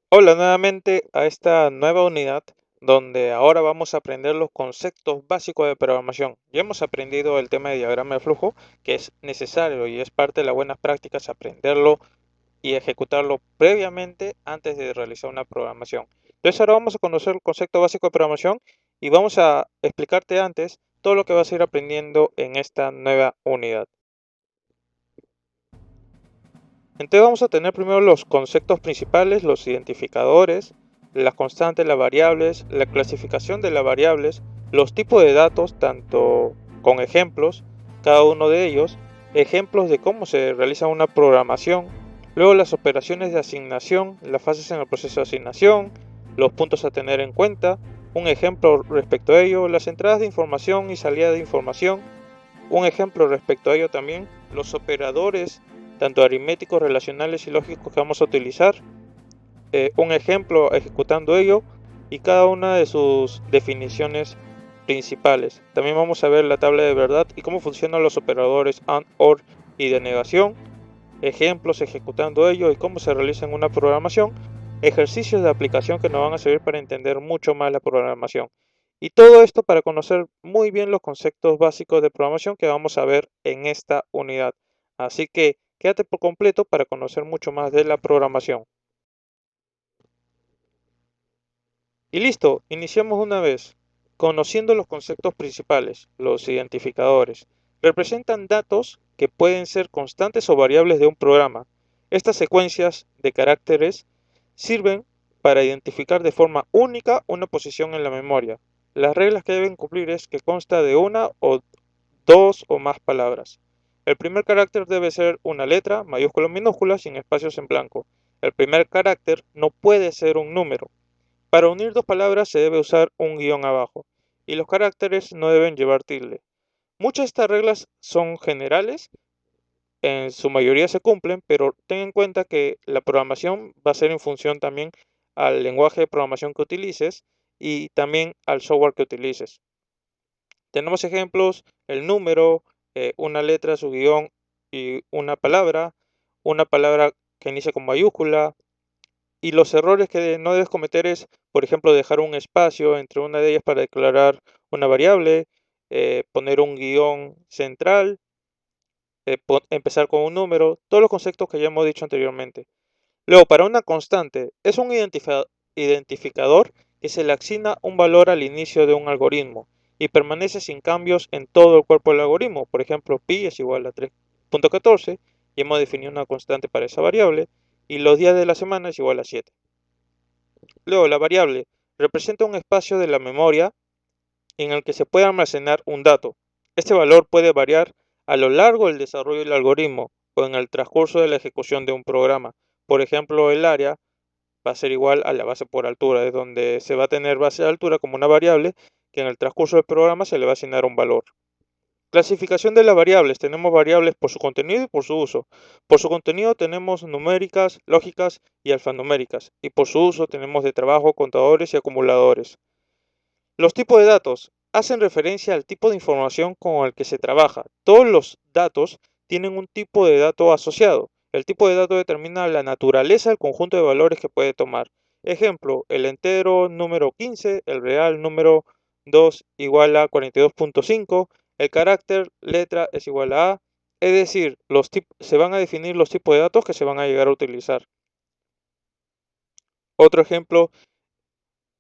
Hola nuevamente a esta nueva unidad donde ahora vamos a aprender los conceptos básicos de programación. Ya hemos aprendido el tema de diagrama de flujo, que es necesario y es parte de las buenas prácticas aprenderlo y ejecutarlo previamente antes de realizar una programación. Entonces ahora vamos a conocer el concepto básico de programación y vamos a explicarte antes todo lo que vas a ir aprendiendo en esta nueva unidad. Entonces vamos a tener primero los conceptos principales, los identificadores, las constantes, las variables, la clasificación de las variables, los tipos de datos, tanto con ejemplos, cada uno de ellos, ejemplos de cómo se realiza una programación, luego las operaciones de asignación, las fases en el proceso de asignación, los puntos a tener en cuenta, un ejemplo respecto a ello, las entradas de información y salida de información, un ejemplo respecto a ello también, los operadores, tanto aritméticos, relacionales y lógicos que vamos a utilizar, un ejemplo ejecutando ello y cada una de sus definiciones principales. También vamos a ver la tabla de verdad y cómo funcionan los operadores AND, OR y de negación, ejemplos ejecutando ello y cómo se realiza en una programación, ejercicios de aplicación que nos van a servir para entender mucho más la programación. Y todo esto para conocer muy bien los conceptos básicos de programación que vamos a ver en esta unidad. Así que quédate por completo para conocer mucho más de la programación. Y listo, iniciamos una vez. Conociendo los conceptos principales, los identificadores, representan datos que pueden ser constantes o variables de un programa. Estas secuencias de caracteres sirven para identificar de forma única una posición en la memoria. Las reglas que deben cumplir es que consta de una o dos o más palabras. El primer carácter debe ser una letra, mayúscula o minúscula, sin espacios en blanco. El primer carácter no puede ser un número. Para unir dos palabras se debe usar un guión abajo, y los caracteres no deben llevar tilde. Muchas de estas reglas son generales, en su mayoría se cumplen, pero ten en cuenta que la programación va a ser en función también al lenguaje de programación que utilices y también al software que utilices. Tenemos ejemplos, el número, una letra, su guión y una palabra que inicia con mayúscula, y los errores que no debes cometer es, por ejemplo, dejar un espacio entre una de ellas para declarar una variable, poner un guión central, empezar con un número, todos los conceptos que ya hemos dicho anteriormente. Luego, para una constante, es un identificador que se le asigna un valor al inicio de un algoritmo y permanece sin cambios en todo el cuerpo del algoritmo. Por ejemplo, pi es igual a 3.14 y hemos definido una constante para esa variable y los días de la semana es igual a 7. Luego, la variable representa un espacio de la memoria en el que se puede almacenar un dato. Este valor puede variar a lo largo del desarrollo del algoritmo o en el transcurso de la ejecución de un programa. Por ejemplo, el área va a ser igual a la base por altura, es donde se va a tener base de altura como una variable que en el transcurso del programa se le va a asignar un valor. Clasificación de las variables. Tenemos variables por su contenido y por su uso. Por su contenido tenemos numéricas, lógicas y alfanuméricas. Y por su uso tenemos de trabajo, contadores y acumuladores. Los tipos de datos hacen referencia al tipo de información con el que se trabaja. Todos los datos tienen un tipo de dato asociado. El tipo de dato determina la naturaleza del conjunto de valores que puede tomar. Ejemplo, el entero número 15, el real número 2 igual a 42.5, el carácter letra es igual a A. Es decir, se van a definir los tipos de datos que se van a llegar a utilizar. Otro ejemplo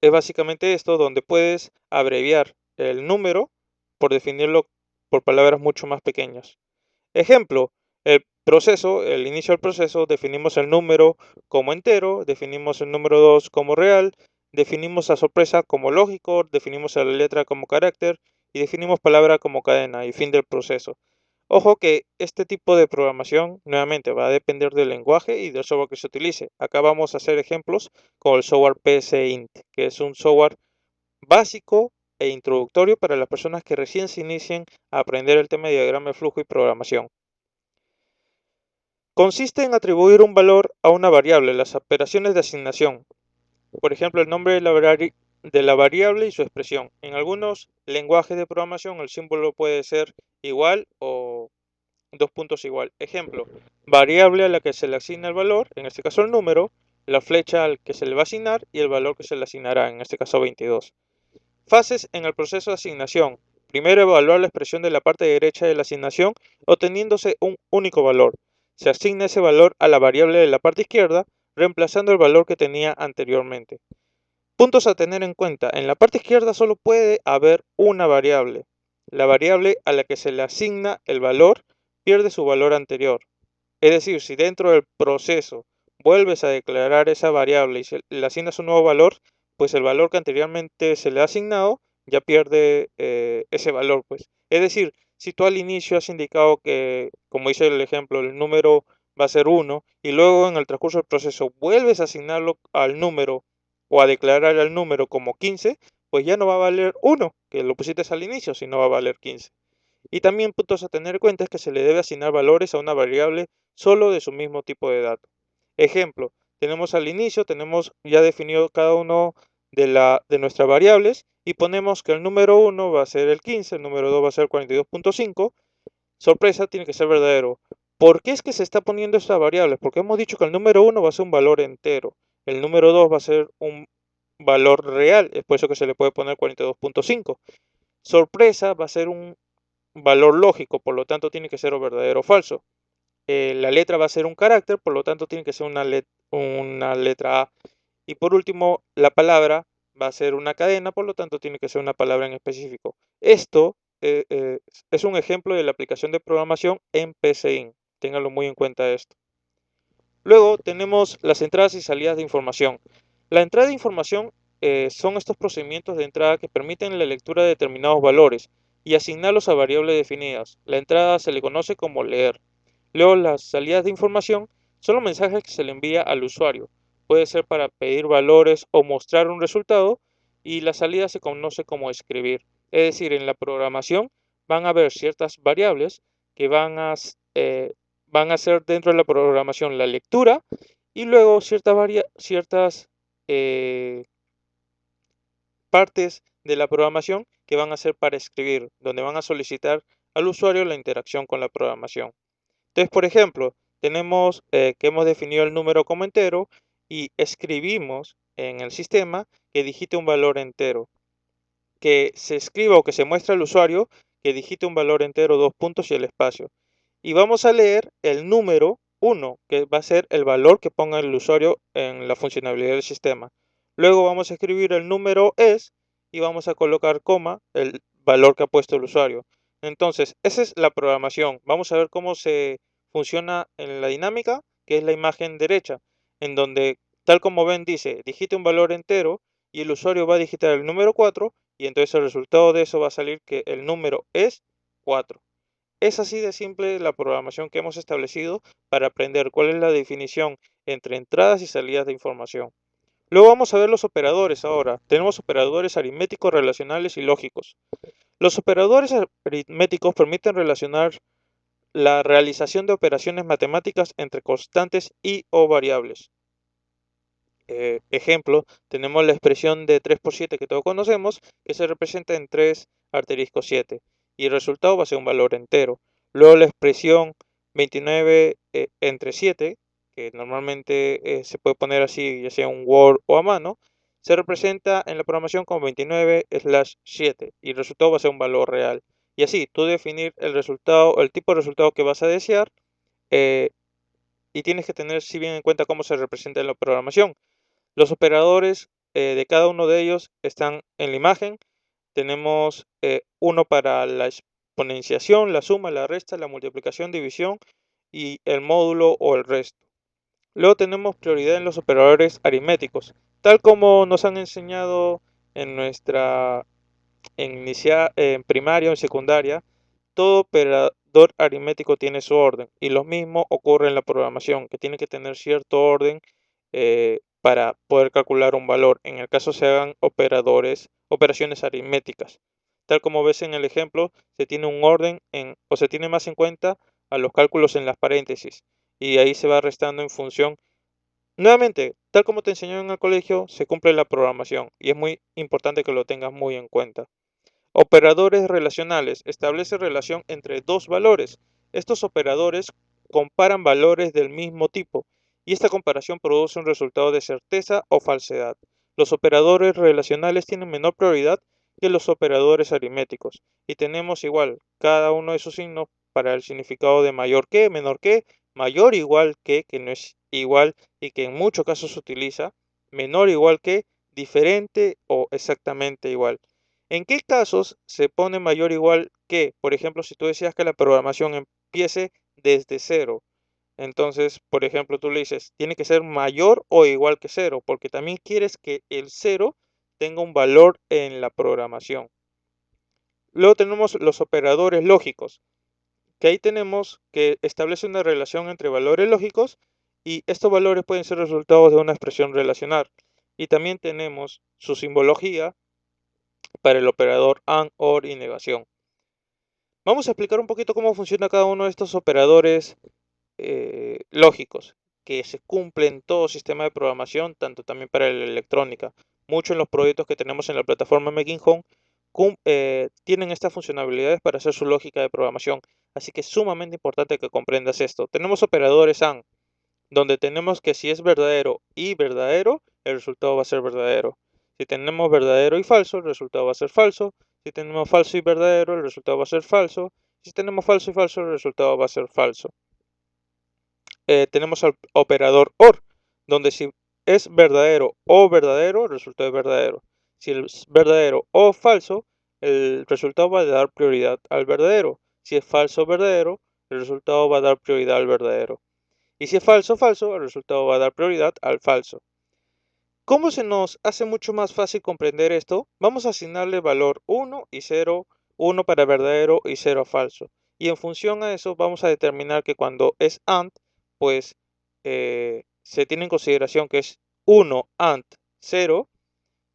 es básicamente esto, donde puedes abreviar el número por definirlo por palabras mucho más pequeñas. Ejemplo, el inicio del proceso, definimos el número como entero, definimos el número 2 como real, definimos a sorpresa como lógico, definimos a la letra como carácter y definimos palabra como cadena y fin del proceso. Ojo que este tipo de programación nuevamente va a depender del lenguaje y del software que se utilice. Acá vamos a hacer ejemplos con el software PSINT, que es un software básico e introductorio para las personas que recién se inicien a aprender el tema de diagrama de flujo y programación. Consiste en atribuir un valor a una variable, las operaciones de asignación. Por ejemplo, el nombre de la variable y su expresión. En algunos lenguajes de programación el símbolo puede ser igual o dos puntos igual. Ejemplo, variable a la que se le asigna el valor, en este caso el número, la flecha al que se le va a asignar y el valor que se le asignará, en este caso 22. Fases en el proceso de asignación. Primero, evaluar la expresión de la parte derecha de la asignación, obteniéndose un único valor. Se asigna ese valor a la variable de la parte izquierda, reemplazando el valor que tenía anteriormente. Puntos a tener en cuenta. En la parte izquierda solo puede haber una variable. La variable a la que se le asigna el valor pierde su valor anterior. Es decir, si dentro del proceso vuelves a declarar esa variable y le asignas un nuevo valor, pues el valor que anteriormente se le ha asignado ya pierde ese valor, pues. Es decir, si tú al inicio has indicado que, como dice el ejemplo, el número va a ser 1 y luego en el transcurso del proceso vuelves a asignarlo al número o a declarar al número como 15, pues ya no va a valer 1, que lo pusiste al inicio, sino va a valer 15. Y también puntos a tener en cuenta es que se le debe asignar valores a una variable solo de su mismo tipo de dato. Ejemplo, tenemos al inicio, tenemos ya definido cada uno de nuestras variables y ponemos que el número 1 va a ser el 15, el número 2 va a ser 42.5. Sorpresa, tiene que ser verdadero. ¿Por qué es que se está poniendo esta variable? Porque hemos dicho que el número 1 va a ser un valor entero, el número 2 va a ser un valor real, es por eso que se le puede poner 42.5. Sorpresa va a ser un valor lógico, por lo tanto tiene que ser o verdadero o falso. La letra va a ser un carácter, por lo tanto tiene que ser una letra A. Y por último, la palabra va a ser una cadena, por lo tanto tiene que ser una palabra en específico. Esto es un ejemplo de la aplicación de programación en PCIN. Ténganlo muy en cuenta esto. Luego tenemos las entradas y salidas de información. La entrada de información son estos procedimientos de entrada que permiten la lectura de determinados valores y asignarlos a variables definidas. La entrada se le conoce como leer. Luego las salidas de información son los mensajes que se le envía al usuario. Puede ser para pedir valores o mostrar un resultado y la salida se conoce como escribir. Es decir, en la programación van a haber ciertas variables que van a hacer dentro de la programación la lectura y luego ciertas eh, partes de la programación que van a ser para escribir, donde van a solicitar al usuario la interacción con la programación. Entonces, por ejemplo, tenemos que hemos definido el número como entero y escribimos en el sistema que digite un valor entero, que se escriba o que se muestre al usuario que digite un valor entero, dos puntos y el espacio. Y vamos a leer el número 1, que va a ser el valor que ponga el usuario en la funcionalidad del sistema. Luego vamos a escribir el número es y vamos a colocar coma el valor que ha puesto el usuario. Entonces, esa es la programación. Vamos a ver cómo se funciona en la dinámica, que es la imagen derecha, en donde, tal como ven, dice, digite un valor entero y el usuario va a digitar el número 4 y entonces el resultado de eso va a salir que el número es 4. Es así de simple la programación que hemos establecido para aprender cuál es la definición entre entradas y salidas de información. Luego vamos a ver los operadores ahora. Tenemos operadores aritméticos, relacionales y lógicos. Los operadores aritméticos permiten relacionar la realización de operaciones matemáticas entre constantes y o variables. Ejemplo, tenemos la expresión de 3 por 7 que todos conocemos, que se representa en 3 asterisco 7, y el resultado va a ser un valor entero. Luego la expresión 29 entre 7, que normalmente se puede poner así, ya sea un Word o a mano, se representa en la programación como 29/7, y el resultado va a ser un valor real. Y así, tú definir el resultado, el tipo de resultado que vas a desear, eh, y tienes que tener si bien en cuenta cómo se representa en la programación. Los operadores de cada uno de ellos están en la imagen. Tenemos uno para la exponenciación, la suma, la resta, la multiplicación, división y el módulo o el resto. Luego tenemos prioridad en los operadores aritméticos, tal como nos han enseñado en nuestra en primaria o en secundaria. Todo operador aritmético tiene su orden y lo mismo ocurre en la programación, que tiene que tener cierto orden para poder calcular un valor. En el caso se hagan operaciones aritméticas. Tal como ves en el ejemplo, se tiene un orden o se tiene más en cuenta a los cálculos en las paréntesis y ahí se va restando en función. Nuevamente, tal como te enseñó en el colegio, se cumple la programación y es muy importante que lo tengas muy en cuenta. Operadores relacionales. Establece relación entre dos valores. Estos operadores comparan valores del mismo tipo y esta comparación produce un resultado de certeza o falsedad. Los operadores relacionales tienen menor prioridad que los operadores aritméticos y tenemos igual cada uno de sus signos para el significado de mayor que, menor que, mayor igual que no es igual y que en muchos casos se utiliza, menor igual que, diferente o exactamente igual. ¿En qué casos se pone mayor igual que? Por ejemplo, si tú decías que la programación empiece desde cero, entonces, por ejemplo, tú le dices, tiene que ser mayor o igual que cero, porque también quieres que el cero tenga un valor en la programación. Luego tenemos los operadores lógicos, que ahí tenemos que establece una relación entre valores lógicos y estos valores pueden ser resultados de una expresión relacional. Y también tenemos su simbología para el operador AND, OR y negación. Vamos a explicar un poquito cómo funciona cada uno de estos operadores lógicos que se cumplen en todo sistema de programación, tanto también para la electrónica. Muchos en los proyectos que tenemos en la plataforma Making Home tienen estas funcionalidades para hacer su lógica de programación. Así que es sumamente importante que comprendas esto. Tenemos operadores AND, donde tenemos que si es verdadero y verdadero, el resultado va a ser verdadero. Si tenemos verdadero y falso, el resultado va a ser falso. Si tenemos falso y verdadero, el resultado va a ser falso. Si tenemos falso y falso, el resultado va a ser falso. Tenemos al operador OR, donde si es verdadero o verdadero, el resultado es verdadero. Si es verdadero o falso, el resultado va a dar prioridad al verdadero. Si es falso o verdadero, el resultado va a dar prioridad al verdadero. Y si es falso o falso, el resultado va a dar prioridad al falso. ¿Cómo se nos hace mucho más fácil comprender esto? Vamos a asignarle valor 1 y 0, 1 para verdadero y 0 falso. Y en función a eso vamos a determinar que cuando es AND, pues se tiene en consideración que es 1 AND 0,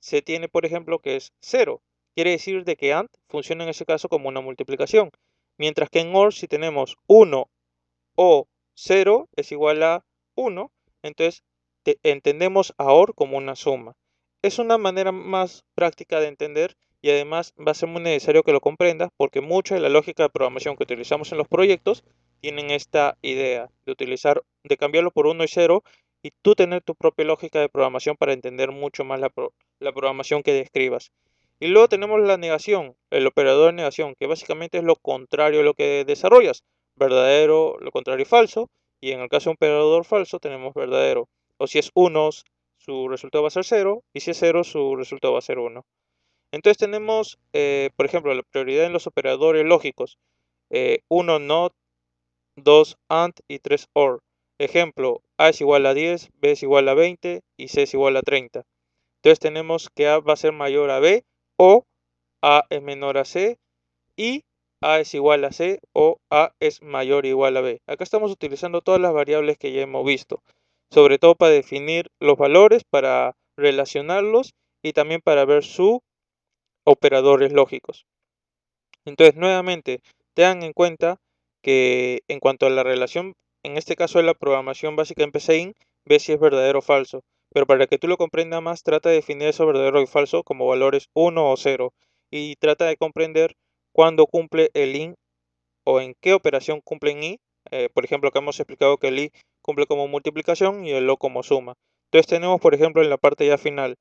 se tiene por ejemplo que es 0. Quiere decir de que AND funciona en ese caso como una multiplicación. Mientras que en OR si tenemos 1 o 0 es igual a 1, entonces entendemos a OR como una suma. Es una manera más práctica de entender y además va a ser muy necesario que lo comprendas porque mucha de la lógica de programación que utilizamos en los proyectos tienen esta idea de utilizar, de cambiarlo por 1 y 0 y tú tener tu propia lógica de programación para entender mucho más la programación que describas. Y luego tenemos la negación, el operador de negación, que básicamente es lo contrario a lo que desarrollas. Verdadero, lo contrario y falso. Y en el caso de un operador falso tenemos verdadero. O si es 1, su resultado va a ser 0. Y si es 0, su resultado va a ser 1. Entonces tenemos, por ejemplo, la prioridad en los operadores lógicos. 1 NOT, 2 AND y 3 OR. Ejemplo, A es igual a 10, B es igual a 20 y C es igual a 30. Entonces tenemos que A va a ser mayor a B o A es menor a C y A es igual a C o A es mayor o igual a B. Acá estamos utilizando todas las variables que ya hemos visto, sobre todo para definir los valores, para relacionarlos y también para ver sus operadores lógicos. Entonces, nuevamente, tengan en cuenta que en cuanto a la relación, en este caso de la programación básica en PCIN, ve si es verdadero o falso. Pero para que tú lo comprendas más, trata de definir eso verdadero y falso como valores 1 o 0. Y trata de comprender cuándo cumple el IN o en qué operación cumple en I. Por ejemplo, acá hemos explicado que el I cumple como multiplicación y el O como suma. Entonces tenemos, por ejemplo, en la parte ya final,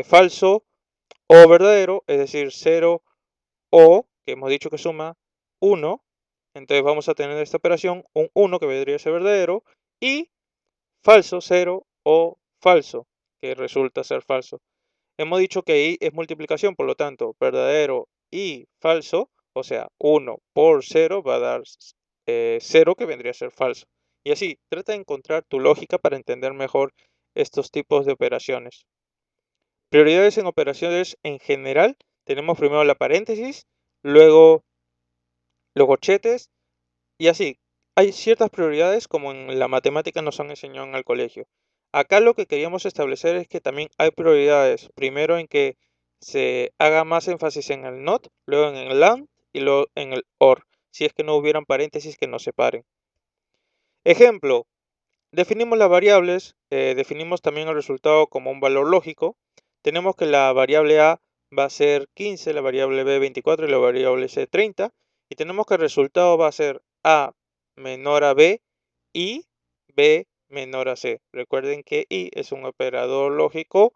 falso o verdadero, es decir, 0 o, que hemos dicho que suma 1, entonces vamos a tener esta operación un 1 que vendría a ser verdadero y falso 0 o falso, que resulta ser falso. Hemos dicho que i es multiplicación, por lo tanto, verdadero y falso, o sea, 1 por 0 va a dar 0 que vendría a ser falso. Y así, trata de encontrar tu lógica para entender mejor estos tipos de operaciones. Prioridades en operaciones en general, tenemos primero la paréntesis, luego los corchetes y así. Hay ciertas prioridades como en la matemática nos han enseñado en el colegio. Acá lo que queríamos establecer es que también hay prioridades. Primero en que se haga más énfasis en el NOT, luego en el AND y luego en el OR, si es que no hubieran paréntesis que nos separen. Ejemplo, definimos las variables, definimos también el resultado como un valor lógico. Tenemos que la variable A va a ser 15, la variable B 24 y la variable C 30. Y tenemos que el resultado va a ser A menor a B y B menor a C. Recuerden que I es un operador lógico,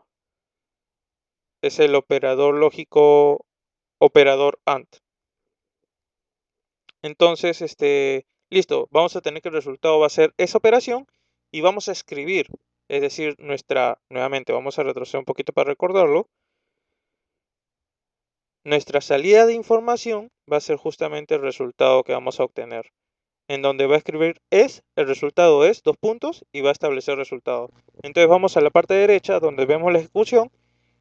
es el operador lógico operador AND. Entonces, listo, vamos a tener que el resultado va a ser esa operación y vamos a escribir, es decir, nuevamente vamos a retroceder un poquito para recordarlo, nuestra salida de información va a ser justamente el resultado que vamos a obtener, en donde va a escribir el resultado es, dos puntos, y va a establecer el resultado. Entonces vamos a la parte derecha donde vemos la ejecución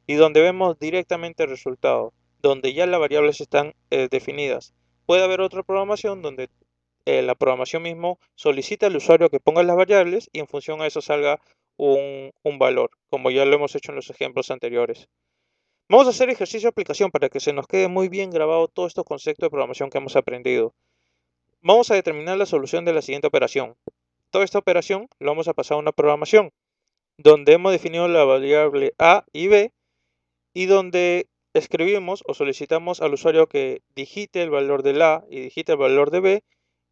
y donde vemos directamente el resultado, donde ya las variables están definidas. Puede haber otra programación donde la programación mismo solicita al usuario que ponga las variables y en función a eso salga un valor, como ya lo hemos hecho en los ejemplos anteriores. Vamos a hacer ejercicio de aplicación para que se nos quede muy bien grabado todos estos conceptos de programación que hemos aprendido. Vamos a determinar la solución de la siguiente operación. Toda esta operación la vamos a pasar a una programación donde hemos definido la variable A y B y donde escribimos o solicitamos al usuario que digite el valor del A y digite el valor de B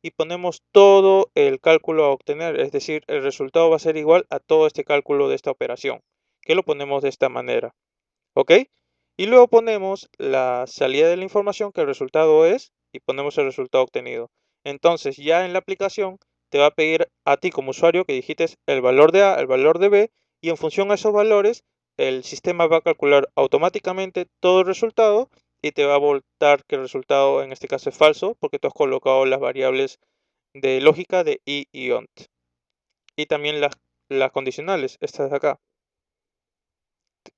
y ponemos todo el cálculo a obtener, es decir, el resultado va a ser igual a todo este cálculo de esta operación, que lo ponemos de esta manera, ¿ok? Y luego ponemos la salida de la información, que el resultado es, y ponemos el resultado obtenido. Entonces ya en la aplicación te va a pedir a ti como usuario que digites el valor de A, el valor de B, y en función a esos valores, el sistema va a calcular automáticamente todo el resultado y te va a voltar que el resultado en este caso es falso, porque tú has colocado las variables de lógica de I y ONT. Y también las condicionales, estas de acá,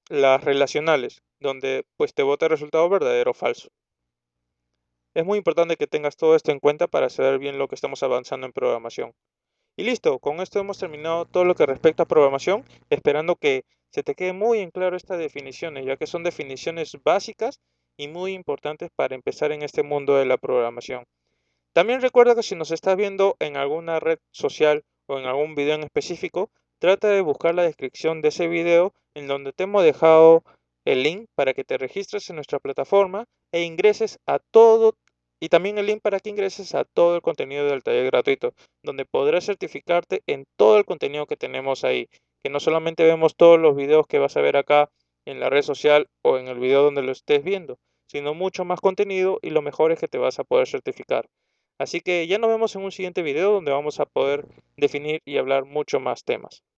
las relacionales, donde pues te bota el resultado verdadero o falso. Es muy importante que tengas todo esto en cuenta para saber bien lo que estamos avanzando en programación. Y listo, con esto hemos terminado todo lo que respecta a programación, esperando que se te quede muy en claro estas definiciones, ya que son definiciones básicas y muy importantes para empezar en este mundo de la programación. También recuerda que si nos estás viendo en alguna red social o en algún video en específico, trata de buscar la descripción de ese video en donde te hemos dejado el link para que te registres en nuestra plataforma e ingreses a todo, y también el link para que ingreses a todo el contenido del taller gratuito, donde podrás certificarte en todo el contenido que tenemos ahí, que no solamente vemos todos los videos que vas a ver acá en la red social o en el video donde lo estés viendo, sino mucho más contenido, y lo mejor es que te vas a poder certificar. Así que ya nos vemos en un siguiente video donde vamos a poder definir y hablar mucho más temas.